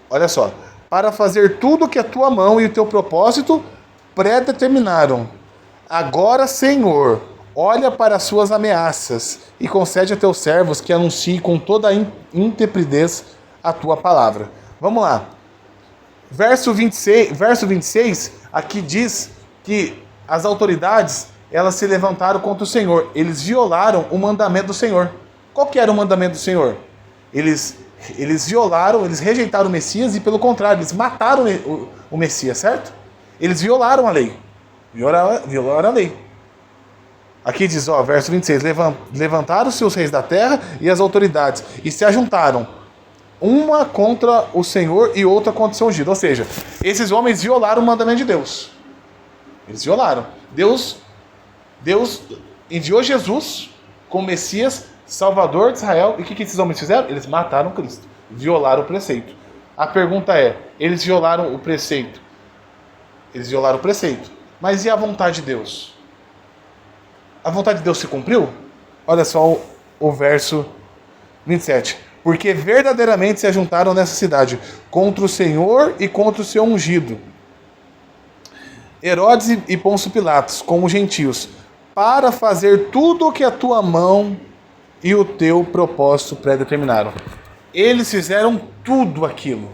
Olha só. Para fazer tudo o que a tua mão e o teu propósito predeterminaram. Agora, Senhor, olha para as suas ameaças e concede a teus servos que anunciem com toda a intrepidez a tua palavra. Vamos lá. Verso 26, aqui diz que as autoridades, elas se levantaram contra o Senhor. Eles violaram o mandamento do Senhor. Qual que era o mandamento do Senhor? Eles violaram, eles rejeitaram o Messias e, pelo contrário, eles mataram o Messias, certo? Eles violaram a lei. Violaram a lei. Aqui diz, ó, verso 26, levantaram-se os reis da terra e as autoridades, e se ajuntaram, uma contra o Senhor e outra contra o seu ungido. Ou seja, esses homens violaram o mandamento de Deus. Eles violaram. Deus enviou Jesus como Messias, Salvador de Israel, e o que esses homens fizeram? Eles mataram Cristo, violaram o preceito. A pergunta é, eles violaram o preceito? Eles violaram o preceito. Mas e a vontade de Deus? A vontade de Deus se cumpriu? Olha só o verso 27. Porque verdadeiramente se ajuntaram nessa cidade contra o Senhor e contra o seu ungido, Herodes e Pôncio Pilatos, como gentios, para fazer tudo o que a tua mão e o teu propósito predeterminaram. Eles fizeram tudo aquilo.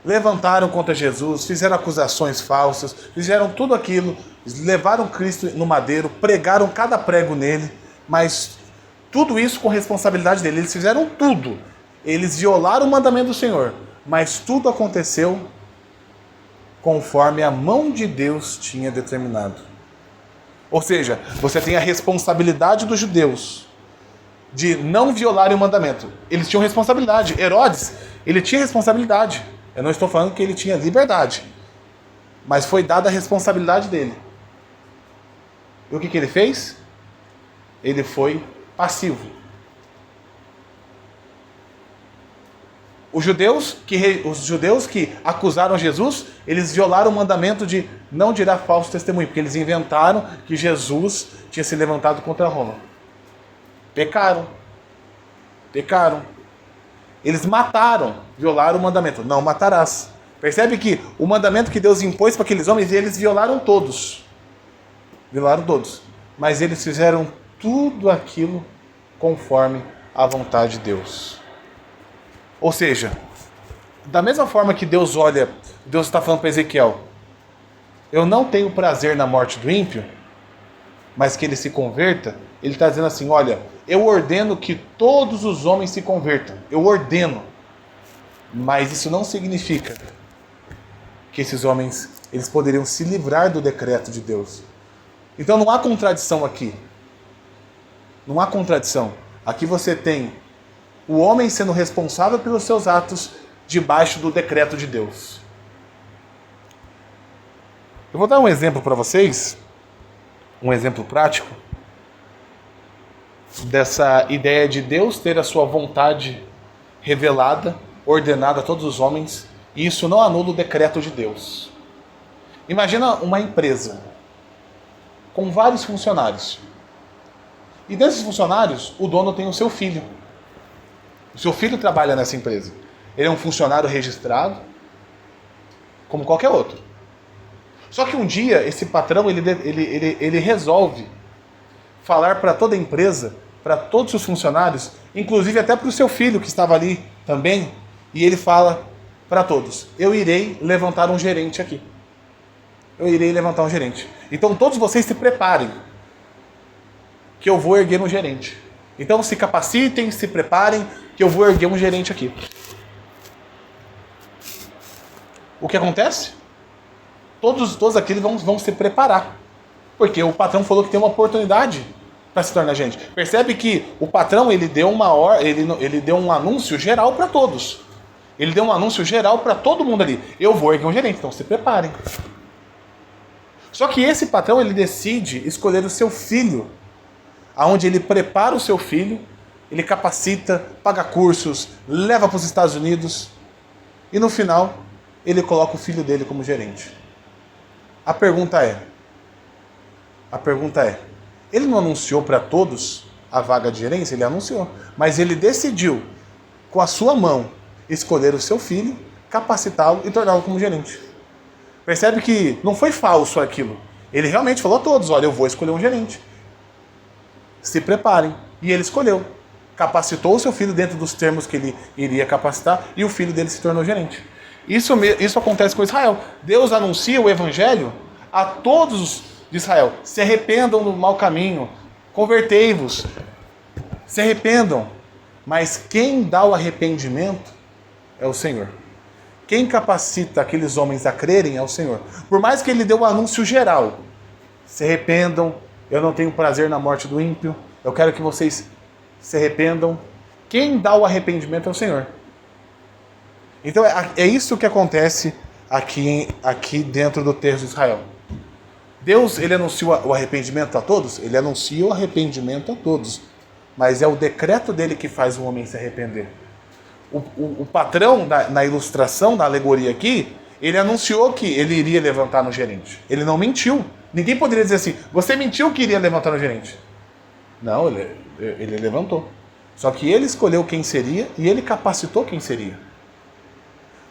Levantaram contra Jesus, fizeram acusações falsas, fizeram tudo aquilo, levaram Cristo no madeiro, pregaram cada prego nele, mas tudo isso com responsabilidade dele. Eles fizeram tudo. Eles violaram o mandamento do Senhor, mas tudo aconteceu conforme a mão de Deus tinha determinado. Ou seja, você tem a responsabilidade dos judeus de não violarem o mandamento. Eles tinham responsabilidade. Herodes, ele tinha responsabilidade. Eu não estou falando que ele tinha liberdade, mas foi dada a responsabilidade dele. E o que ele fez? Ele foi passivo. Os judeus que acusaram Jesus, eles violaram o mandamento de não dirá falso testemunho, porque eles inventaram que Jesus tinha se levantado contra Roma. Pecaram. Eles mataram, violaram o mandamento. Não matarás. Percebe que o mandamento que Deus impôs para aqueles homens, eles violaram todos. Mas eles fizeram tudo aquilo conforme a vontade de Deus. Ou seja, da mesma forma que Deus está falando para Ezequiel, eu não tenho prazer na morte do ímpio, mas que ele se converta. Ele está dizendo assim, olha, eu ordeno que todos os homens se convertam. Eu ordeno. Mas isso não significa que esses homens, eles poderiam se livrar do decreto de Deus. Então não há contradição aqui. Não há contradição. Aqui você tem o homem sendo responsável pelos seus atos debaixo do decreto de Deus. Eu vou dar um exemplo para vocês, um exemplo prático, dessa ideia de Deus ter a sua vontade revelada, ordenada a todos os homens, e isso não anula o decreto de Deus. Imagina uma empresa com vários funcionários. E desses funcionários, o dono tem o seu filho. O seu filho trabalha nessa empresa. Ele é um funcionário registrado, como qualquer outro. Só que um dia, esse patrão, ele resolve falar para toda a empresa, para todos os funcionários, inclusive até para o seu filho que estava ali também, e ele fala para todos, eu irei levantar um gerente aqui. Então todos vocês se preparem. que eu vou erguer um gerente. Então se capacitem, se preparem, que eu vou erguer um gerente aqui. O que acontece? Todos aqueles vão se preparar. Porque o patrão falou que tem uma oportunidade para se tornar gerente. Percebe que o patrão ele deu ele deu um anúncio geral para todos. Ele deu um anúncio geral para todo mundo ali. Eu vou erguer um gerente, então se preparem. Só que esse patrão ele decide escolher o seu filho, aonde ele prepara o seu filho, ele capacita, paga cursos, leva para os Estados Unidos e no final ele coloca o filho dele como gerente. A pergunta é, ele não anunciou para todos a vaga de gerência? Ele anunciou, mas ele decidiu, com a sua mão, escolher o seu filho, capacitá-lo e torná-lo como gerente. Percebe que não foi falso aquilo. Ele realmente falou a todos, olha, eu vou escolher um gerente. Se preparem. E ele escolheu. Capacitou o seu filho dentro dos termos que ele iria capacitar e o filho dele se tornou gerente. Isso acontece com Israel. Deus anuncia o evangelho a todos de Israel. Se arrependam do mau caminho, convertei-vos, se arrependam. Mas quem dá o arrependimento é o Senhor. Quem capacita aqueles homens a crerem é o Senhor. Por mais que ele dê um anúncio geral, se arrependam, eu não tenho prazer na morte do ímpio, eu quero que vocês se arrependam. Quem dá o arrependimento é o Senhor. Então é isso que acontece aqui dentro do texto de Israel. Deus, ele anuncia o arrependimento a todos? Ele anuncia o arrependimento a todos. Mas é o decreto dele que faz o homem se arrepender. O patrão, na ilustração, na alegoria aqui, ele anunciou que ele iria levantar no gerente. Ele não mentiu. Ninguém poderia dizer assim, você mentiu que iria levantar no gerente. Não, ele levantou. Só que ele escolheu quem seria e ele capacitou quem seria.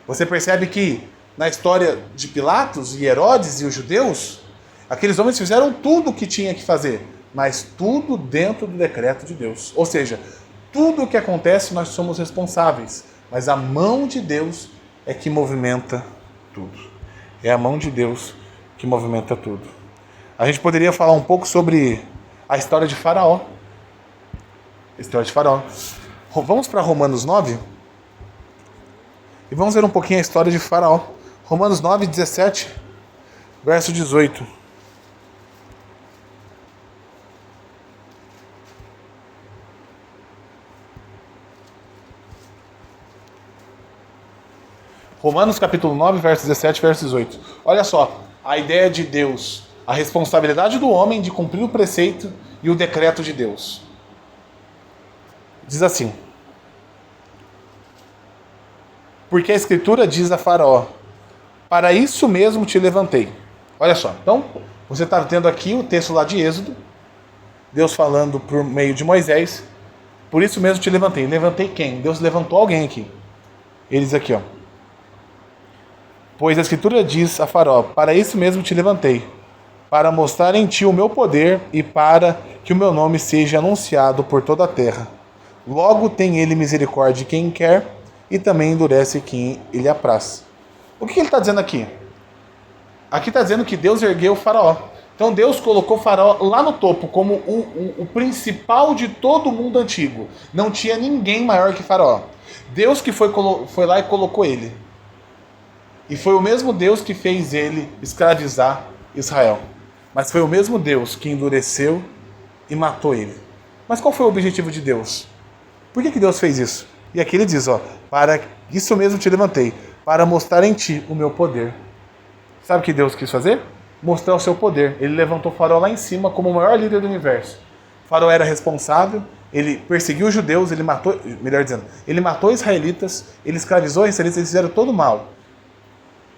Você percebe que na história de Pilatos e Herodes e os judeus, aqueles homens fizeram tudo o que tinha que fazer, mas tudo dentro do decreto de Deus. Ou seja, tudo o que acontece nós somos responsáveis, mas a mão de Deus é que movimenta tudo. É a mão de Deus que movimenta tudo. A gente poderia falar um pouco sobre a história de Faraó. Vamos para Romanos 9 e vamos ver um pouquinho a história de Faraó. Romanos 9, 17, verso 18. Romanos capítulo 9, verso 17, verso 18. Olha só, a ideia de Deus, a responsabilidade do homem de cumprir o preceito e o decreto de Deus. Diz assim: porque a Escritura diz a Faraó, para isso mesmo te levantei. Olha só, então, você está tendo aqui o texto lá de Êxodo, Deus falando por meio de Moisés, por isso mesmo te levantei. Levantei quem? Deus levantou alguém aqui. Ele diz aqui, ó. Pois a Escritura diz a Faraó, para isso mesmo te levantei, para mostrar em ti o meu poder e para que o meu nome seja anunciado por toda a terra. Logo tem ele misericórdia de quem quer e também endurece quem ele apraz. O que ele está dizendo aqui? Aqui está dizendo que Deus ergueu o Faraó. Então Deus colocou o Faraó lá no topo, como o principal de todo o mundo antigo. Não tinha ninguém maior que Faraó. Deus que foi lá e colocou ele. E foi o mesmo Deus que fez ele escravizar Israel. Mas foi o mesmo Deus que endureceu e matou ele. Mas qual foi o objetivo de Deus? Por que Deus fez isso? E aqui ele diz, ó, para isso mesmo te levantei, para mostrar em ti o meu poder. Sabe o que Deus quis fazer? Mostrar o seu poder. Ele levantou o Faraó lá em cima como o maior líder do universo. O Faraó era responsável, ele perseguiu os judeus, ele matou, melhor dizendo, ele matou israelitas, ele escravizou os israelitas, eles fizeram todo mal.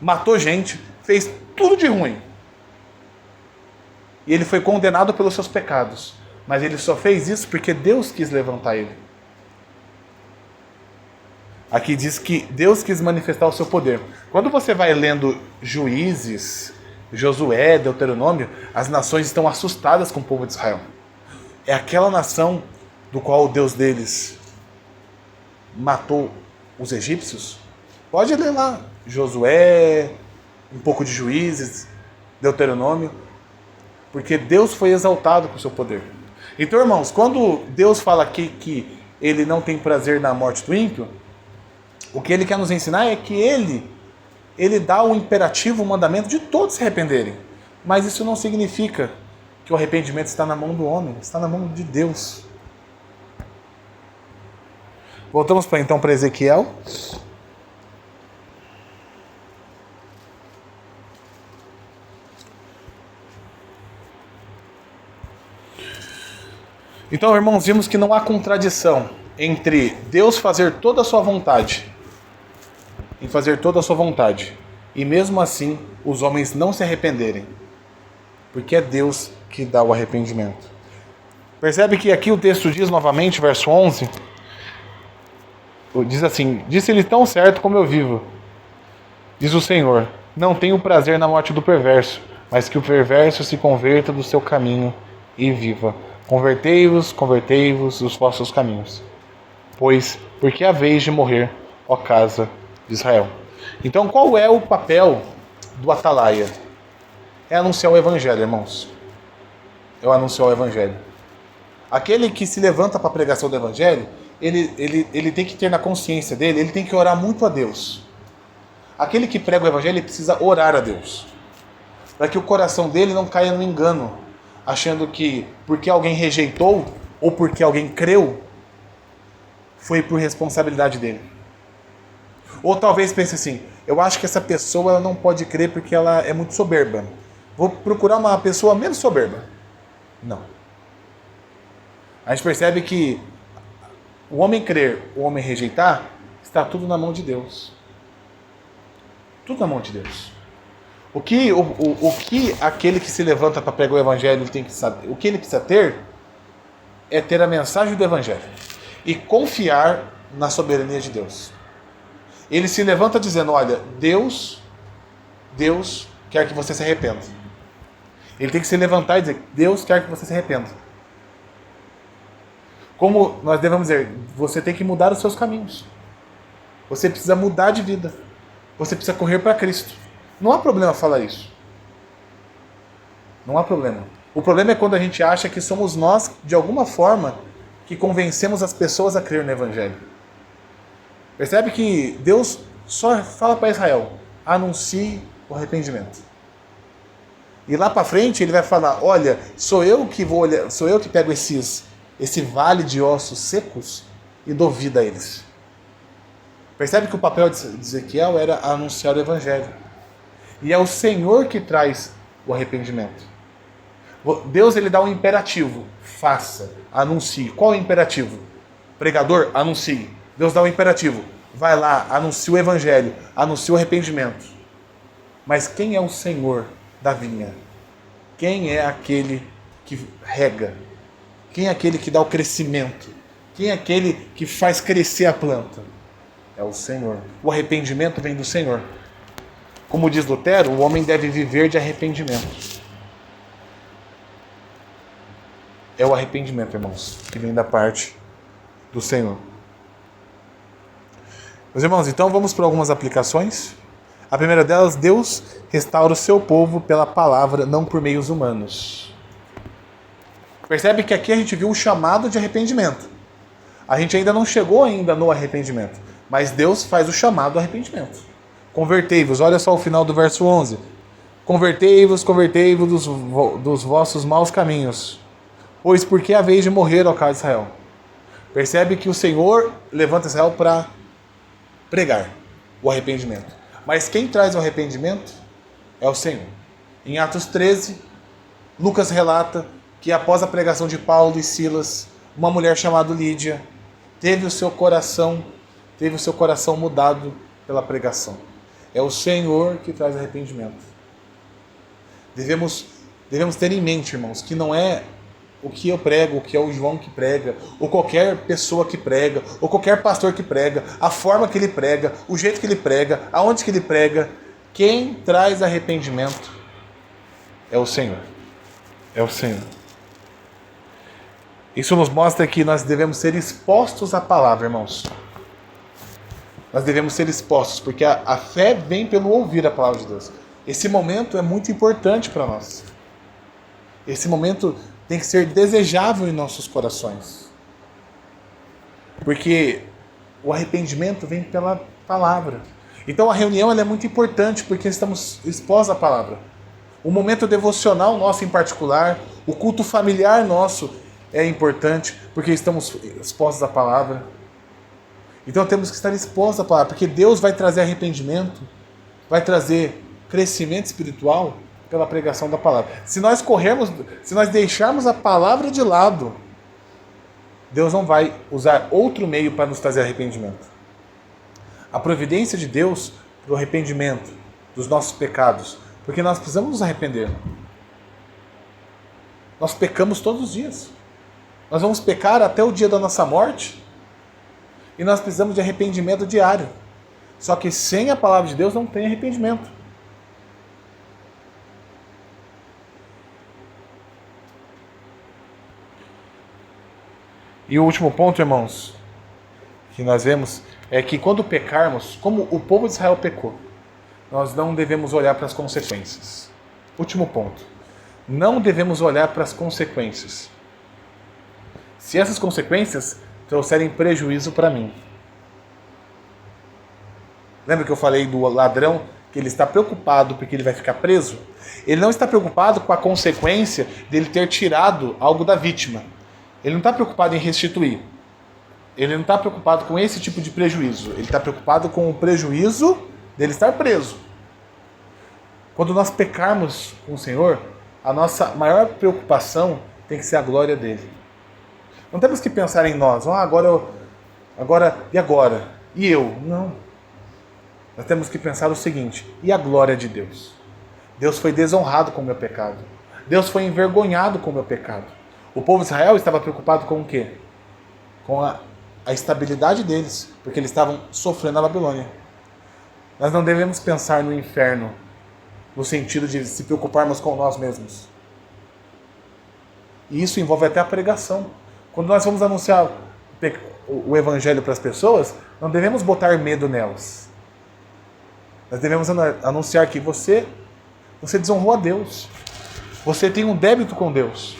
Matou gente, fez tudo de ruim. E ele foi condenado pelos seus pecados. Mas ele só fez isso porque Deus quis levantar ele. Aqui diz que Deus quis manifestar o seu poder. Quando você vai lendo Juízes, Josué, Deuteronômio, as nações estão assustadas com o povo de Israel. É aquela nação do qual o Deus deles matou os egípcios. Pode ler lá, Josué, um pouco de Juízes, Deuteronômio, porque Deus foi exaltado com o seu poder. Então, irmãos, quando Deus fala aqui que ele não tem prazer na morte do ímpio, o que ele quer nos ensinar é que ele dá o imperativo, o mandamento de todos se arrependerem. Mas isso não significa que o arrependimento está na mão do homem, está na mão de Deus. Voltamos então para Ezequiel. Então, irmãos, vimos que não há contradição entre Deus fazer toda a sua vontade, em fazer toda a sua vontade, e mesmo assim os homens não se arrependerem, porque é Deus que dá o arrependimento. Percebe que aqui o texto diz novamente, verso 11, diz assim: disse-lhe tão certo como eu vivo, diz o Senhor, não tenho prazer na morte do perverso, mas que o perverso se converta do seu caminho e viva. Convertei-vos, convertei-vos dos vossos caminhos. Pois, porque é vez de morrer, ó casa de Israel. Então, qual é o papel do atalaia? É anunciar o evangelho, irmãos. É anunciar o evangelho. Aquele que se levanta para a pregação do evangelho, ele tem que ter na consciência dele, ele tem que orar muito a Deus. Aquele que prega o evangelho, ele precisa orar a Deus, para que o coração dele não caia no engano, achando que porque alguém rejeitou ou porque alguém creu, foi por responsabilidade dele. Ou talvez pense assim: eu acho que essa pessoa ela não pode crer porque ela é muito soberba. Vou procurar uma pessoa menos soberba. Não. A gente percebe que o homem crer, o homem rejeitar, está tudo na mão de Deus. Tudo na mão de Deus. O que aquele que se levanta para pregar o evangelho tem que saber, o que ele precisa ter é ter a mensagem do evangelho e confiar na soberania de Deus. Ele se levanta dizendo: olha, Deus quer que você se arrependa. Ele tem que se levantar e dizer: Deus quer que você se arrependa. Como nós devemos dizer, você tem que mudar os seus caminhos. Você precisa mudar de vida. Você precisa correr para Cristo. Não há problema falar isso. Não há problema. O problema é quando a gente acha que somos nós, de alguma forma, que convencemos as pessoas a crer no Evangelho. Percebe que Deus só fala para Israel: anuncie o arrependimento. E lá para frente ele vai falar: olha, sou eu que pego esse vale de ossos secos e dou vida a eles. Percebe que o papel de Ezequiel era anunciar o Evangelho. E é o Senhor que traz o arrependimento. Deus ele dá um imperativo: faça, anuncie. Qual é o imperativo? Pregador, anuncie. Deus dá um imperativo: vai lá, anuncie o Evangelho, anuncie o arrependimento. Mas quem é o Senhor da vinha? Quem é aquele que rega? Quem é aquele que dá o crescimento? Quem é aquele que faz crescer a planta? É o Senhor. O arrependimento vem do Senhor. Como diz Lutero, o homem deve viver de arrependimento. É o arrependimento, irmãos, que vem da parte do Senhor. Meus irmãos, então vamos para algumas aplicações. A primeira delas: Deus restaura o seu povo pela palavra, não por meios humanos. Percebe que aqui a gente viu um chamado de arrependimento. A gente ainda não chegou no arrependimento, mas Deus faz o chamado do arrependimento. Convertei-vos, olha só o final do verso 11. Convertei-vos, convertei-vos dos vossos maus caminhos, pois porque é a vez de morrer, ó casa de Israel. Percebe que o Senhor levanta Israel para pregar o arrependimento. Mas quem traz o arrependimento é o Senhor. Em Atos 13, Lucas relata que após a pregação de Paulo e Silas, uma mulher chamada Lídia teve o seu coração mudado pela pregação. É o Senhor que traz arrependimento. Devemos ter em mente, irmãos, que não é o que eu prego, o que é o João que prega, ou qualquer pessoa que prega, ou qualquer pastor que prega, a forma que ele prega, o jeito que ele prega, aonde que ele prega. Quem traz arrependimento é o Senhor. É o Senhor. Isso nos mostra que nós devemos ser expostos à palavra, irmãos. Nós devemos ser expostos, porque a fé vem pelo ouvir a palavra de Deus. Esse momento é muito importante para nós. Esse momento tem que ser desejável em nossos corações. Porque o arrependimento vem pela palavra. Então a reunião ela é muito importante porque estamos expostos à palavra. O momento devocional nosso em particular, o culto familiar nosso é importante porque estamos expostos à palavra. Então temos que estar expostos à palavra, porque Deus vai trazer arrependimento, vai trazer crescimento espiritual pela pregação da palavra. Se nós deixarmos a palavra de lado, Deus não vai usar outro meio para nos trazer arrependimento. A providência de Deus para o arrependimento dos nossos pecados, porque nós precisamos nos arrepender. Nós pecamos todos os dias. Nós vamos pecar até o dia da nossa morte e nós precisamos de arrependimento diário. Só que sem a palavra de Deus não tem arrependimento. E o último ponto, irmãos, que nós vemos é que quando pecarmos, como o povo de Israel pecou, nós não devemos olhar para as consequências. Último ponto. Não devemos olhar para as consequências. Se essas consequências trouxerem prejuízo para mim. Lembra que eu falei do ladrão que ele está preocupado porque ele vai ficar preso? Ele não está preocupado com a consequência dele ter tirado algo da vítima. Ele não está preocupado em restituir. Ele não está preocupado com esse tipo de prejuízo. Ele está preocupado com o prejuízo dele estar preso. Quando nós pecarmos com o Senhor, a nossa maior preocupação tem que ser a glória dele. Não temos que pensar em nós. E agora? E eu? Não. Nós temos que pensar o seguinte: e a glória de Deus? Deus foi desonrado com o meu pecado. Deus foi envergonhado com o meu pecado. O povo de Israel estava preocupado com o quê? Com a estabilidade deles, porque eles estavam sofrendo na Babilônia. Nós não devemos pensar no inferno, no sentido de se preocuparmos com nós mesmos. E isso envolve até a pregação. Quando nós vamos anunciar o evangelho para as pessoas, não devemos botar medo nelas. Nós devemos anunciar que você desonrou a Deus. Você tem um débito com Deus.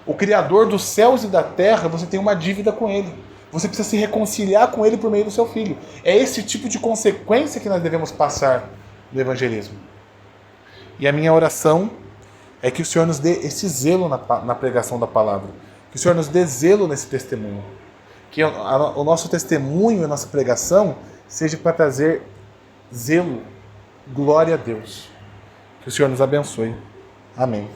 O Criador dos céus e da terra, você tem uma dívida com Ele. Você precisa se reconciliar com Ele por meio do seu Filho. É esse tipo de consequência que nós devemos passar no evangelismo. E a minha oração é que o Senhor nos dê esse zelo na pregação da palavra. Que o Senhor nos dê zelo nesse testemunho. Que o nosso testemunho, a nossa pregação, seja para trazer zelo, glória a Deus. Que o Senhor nos abençoe. Amém.